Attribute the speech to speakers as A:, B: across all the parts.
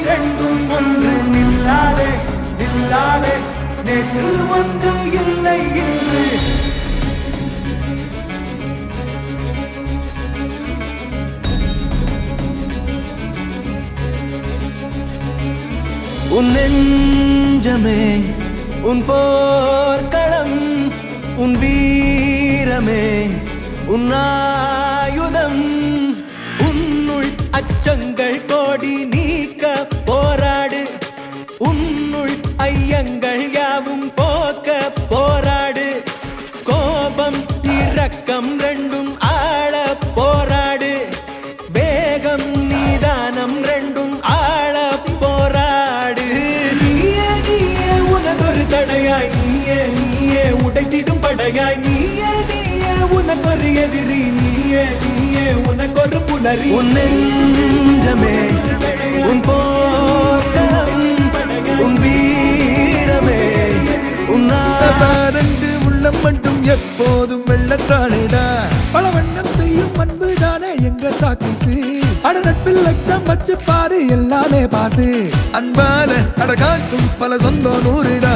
A: ரெண்டும் ஒன்று நில்லாதே நில்லாதே நேற்று ஒன்று இல்லை இன்று உன் நெஞ்சமே உன் போர்க்களம் உன் வீரமே உன் ஆயுதம் உன்னுள் அச்சங்கள் கோடி நீக்க போராடு உன்னுள் ஐயங்கள் யாவும் போக்க போராடு கோபம் இரக்கம் ரெண்டும் ஆள போராடு வேகம் நீதானம் ரெண்டும் ஆள போராடு நீயே நீயே உனதொரு தடையாய் நீயே நீயே உடைத்திடும் படையாய் நீயே நீயே உனக்கொரு எதிரி நீயே நீயே உனக்கொரு புலரி உன் நெஞ்சமே உன் போர்க்களம் உன் வீரமே உன்
B: ரெண்டு உள்ளம் மட்டும் எப்போதும் வெள்ளத்தானேடா பல வண்ணம் செய்யும் அன்புதானே எங்க சாக்கிசு அட நட்பில் எக்ஸாம் வச்சு பாரு எல்லாமே பாசு அன்பால அடகாக்கும் பல சொந்தம் நூறுடா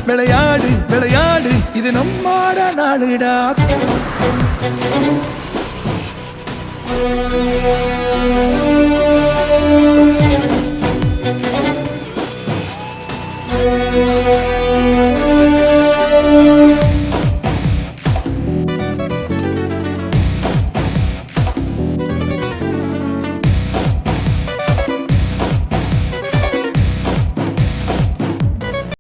B: விளையாடு விளையாடு இது நம்மாட நாளுடா